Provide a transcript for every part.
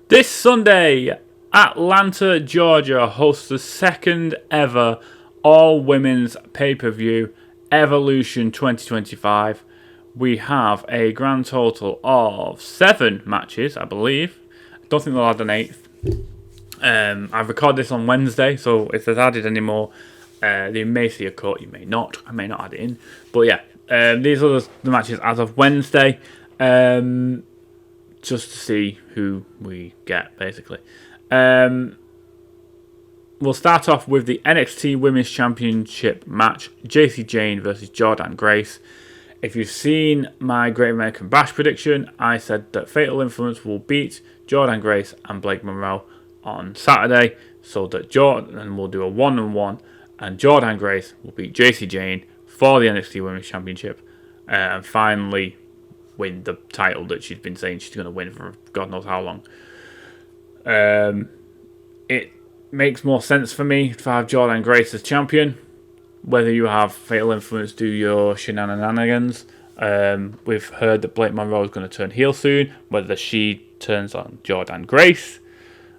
This Sunday, Atlanta, Georgia hosts the second ever all-women's pay-per-view, Evolution 2025. We have a grand total of 7 matches, I believe. I don't think they'll add an 8th. I've recorded this on Wednesday, so if there's added any more, you may see a cut, you may not. I may not add it in. But yeah, these are the matches as of Wednesday. Just to see who we get, basically. We'll start off with the NXT Women's Championship match, Jacy Jayne versus Jordynne Grace. If you've seen my Great American Bash prediction, I said that Fatal Influence will beat Jordynne Grace and Blake Monroe on Saturday, so that Jordynne will do a 1-on-1, and Jordynne Grace will beat Jacy Jayne for the NXT Women's Championship, and finally win the title that she's been saying she's going to win for God knows how long. It makes more sense for me to have Jordynne Grace as champion. Whether you have Fatal Influence do your shenanigans. We've heard that Blake Monroe is going to turn heel soon. Whether she turns on Jordynne Grace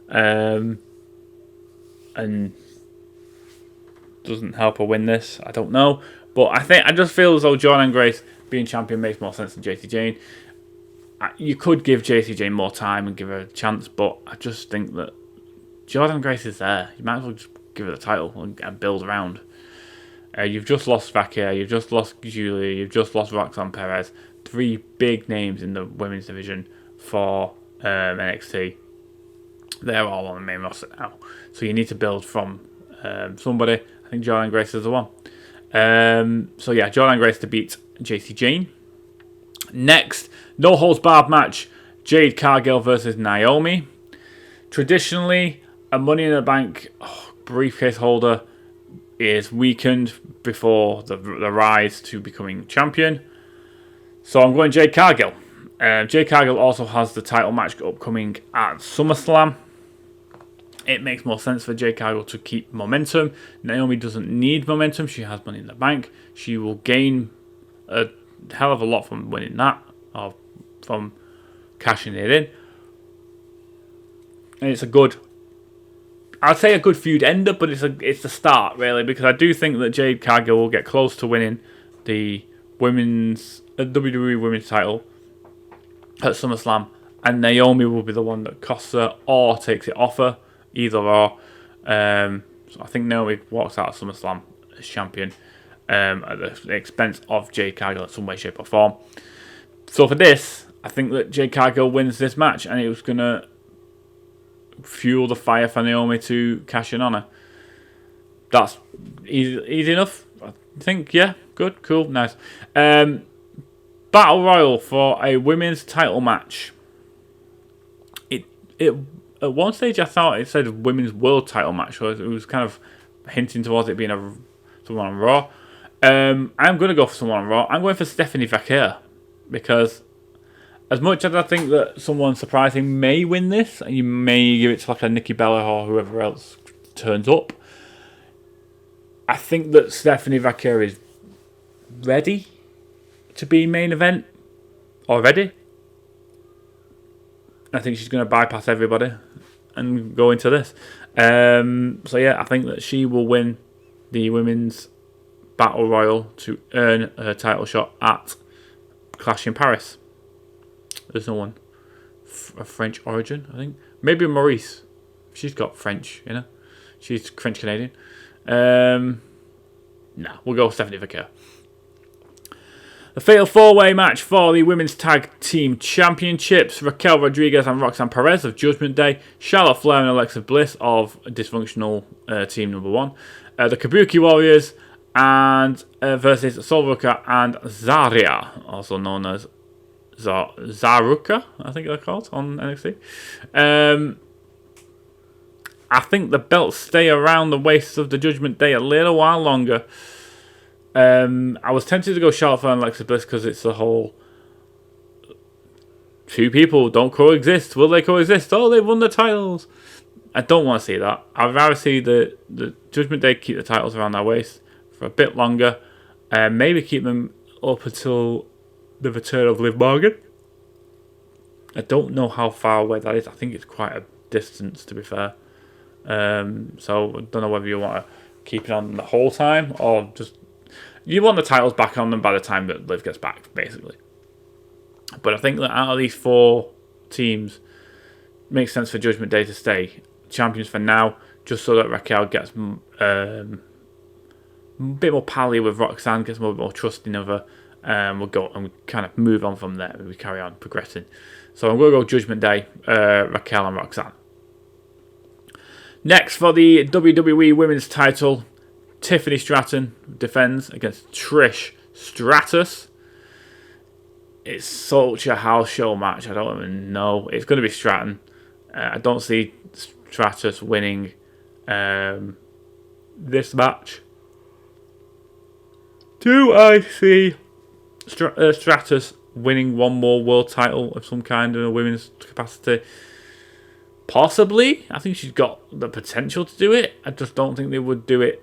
and doesn't help her win this, I don't know. But I just feel as though Jordynne Grace being champion makes more sense than Jacy Jayne. You could give Jacy Jayne more time and give her a chance, but I just think that Jordynne Grace is there. You might as well just give her the title and build around. You've just lost Vaquer, you've just lost Julia, you've just lost Roxanne Perez. 3 big names in the women's division for NXT. They're all on the main roster now. So you need to build from somebody. I think Jordynne Grace is the one. So yeah, Jordynne Grace to beat Jacy Jayne. Next, no holds barred match, Jade Cargill versus Naomi. Traditionally, a Money in the Bank briefcase holder is weakened before the rise to becoming champion. So I'm going Jade Cargill. Jade Cargill also has the title match upcoming at SummerSlam. It makes more sense for Jade Cargill to keep momentum. Naomi doesn't need momentum. She has Money in the Bank. She will gain a hell of a lot from winning that, or from cashing it in. And it's a good, I'd say a good feud ender, but it's the start, really, because I do think that Jade Cargill will get close to winning the WWE Women's title at SummerSlam, and Naomi will be the one that costs her or takes it off her. Either or. So I think Naomi walks out of SummerSlam as champion at the expense of Jade Cargill in some way, shape or form. So for this, I think that Jade Cargill wins this match, and it was going to fuel the fire for Naomi to cash in on her. That's easy enough, I think. Yeah, good, cool, nice. Battle Royal for a women's title match. It at one stage I thought it said women's world title match, so it was kind of hinting towards it being someone on Raw. I'm going to go for someone on Raw. I'm going for Stephanie Vaquer, because as much as I think that someone surprising may win this, and you may give it to like a Nikki Bella or whoever else turns up, I think that Stephanie Vaquer is ready to be main event already. I think she's going to bypass everybody and go into this. So yeah, I think that she will win the women's battle royal to earn her title shot at Clash in Paris. There's no one of French origin, I think. Maybe Maurice. She's got French, you know. She's French Canadian. Nah, we'll go with Stephanie Vaquer. The Fatal 4-Way match for the Women's Tag Team Championships. Raquel Rodriguez and Roxanne Perez of Judgment Day. Charlotte Flair and Alexa Bliss of Dysfunctional Team Number 1. The Kabuki Warriors and versus Sol Ruka and Zarya, also known as Zaruka, I think they're called on NXT. I think the belts stay around the waists of the Judgment Day a little while longer. I was tempted to go Charlotte Flair and Alexa Bliss because it's the whole two people don't coexist. Will they coexist? Oh, they've won the titles. I don't want to see that. I'd rather see the Judgment Day keep the titles around their waist for a bit longer. Maybe keep them up until the return of Liv Morgan. I don't know how far away that is. I think it's quite a distance, to be fair. So I don't know whether you want to keep it on the whole time or just you want the titles back on them by the time that Liv gets back, basically. But I think that out of these 4 teams, it makes sense for Judgment Day to stay champions for now, just so that Raquel gets a bit more pally with Roxanne, gets a bit more trusting of her. We'll go and we kind of move on from there. We carry on progressing. So I'm going to go Judgment Day, Raquel and Roxanne. Next for the WWE Women's title, Tiffany Stratton defends against Trish Stratus. It's such a house show match. I don't even know. It's going to be Stratton. I don't see Stratus winning this match. Do I see Stratus winning one more world title of some kind in a women's capacity? Possibly. I think she's got the potential to do it. I just don't think they would do it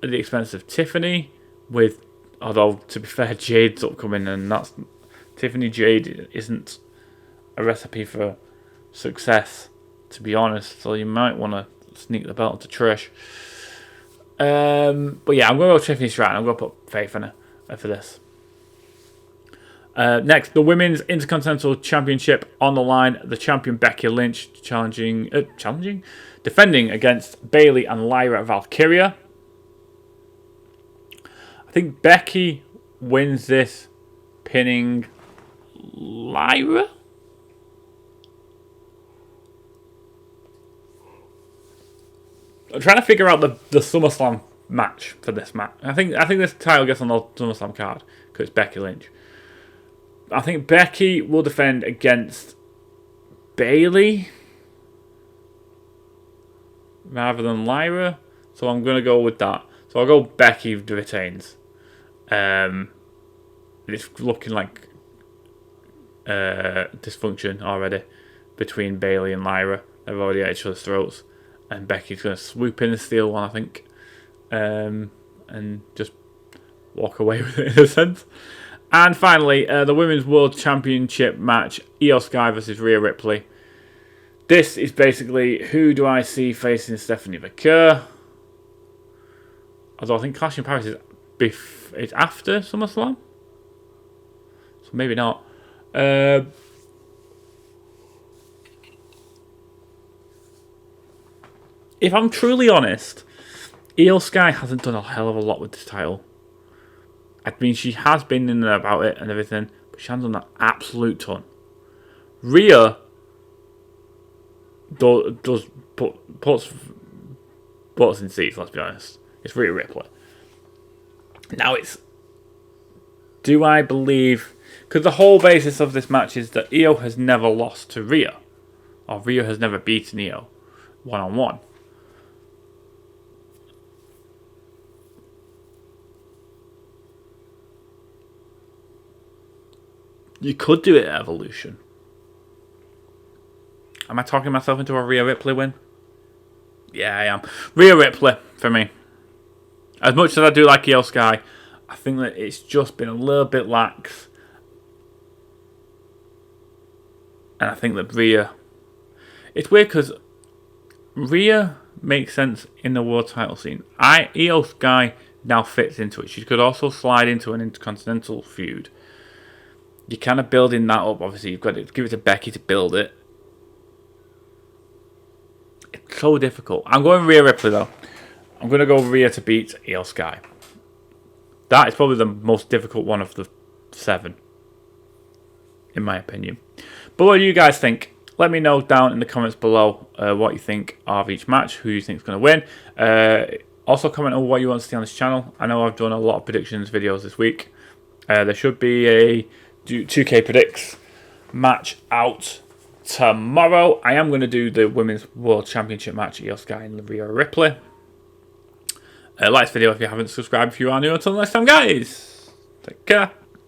at the expense of Tiffany. Although, to be fair, Jade's upcoming, and that's Tiffany Jade isn't a recipe for success, to be honest. So you might want to sneak the belt to Trish. But yeah, I'm going to go Tiffany Stratton. I'm going to put faith in her for this. Next, the Women's Intercontinental Championship on the line. The champion Becky Lynch defending against Bayley and Lyra Valkyria. I think Becky wins this, pinning Lyra. I'm trying to figure out the SummerSlam match for this match. I think this title gets on the SummerSlam card because it's Becky Lynch. I think Becky will defend against Bayley rather than Lyra, so I'm going to go with that. So I'll go Becky retains. It's looking like dysfunction already between Bayley and Lyra. They've already at each other's throats, and Becky's going to swoop in and steal one, I think, and just walk away with it in a sense. And finally, the Women's World Championship match, Io Sky versus Rhea Ripley. This is basically, who do I see facing Stephanie McCure? Although I think Clash in Paris is after SummerSlam. So maybe not. If I'm truly honest, Io Sky hasn't done a hell of a lot with this title. I mean, she has been in there about it and everything, but she hasn't done an absolute ton. Rhea does puts butts in seats, let's be honest. It's Rhea Ripley. Now do I believe... Because the whole basis of this match is that Io has never lost to Rhea. Or Rhea has never beaten Io one-on-one. You could do it at Evolution. Am I talking myself into a Rhea Ripley win? Yeah, I am. Rhea Ripley for me. As much as I do like Io Sky, I think that it's just been a little bit lax. And I think that Rhea... It's weird because Rhea makes sense in the world title scene. Io Sky now fits into it. She could also slide into an Intercontinental feud. You're kind of building that up. Obviously, you've got to give it to Becky to build it. It's so difficult. I'm going Rhea Ripley, though. I'm going to go Rhea to beat Io Sky. That is probably the most difficult one of the 7, in my opinion. But what do you guys think? Let me know down in the comments below what you think of each match, who you think is going to win. Also comment on what you want to see on this channel. I know I've done a lot of predictions videos this week. There should be a 2K Predicts match out tomorrow. I am going to do the Women's World Championship match, Io Sky and Rhea Ripley. Like this video if you haven't subscribed if you are new. Until next time, guys. Take care.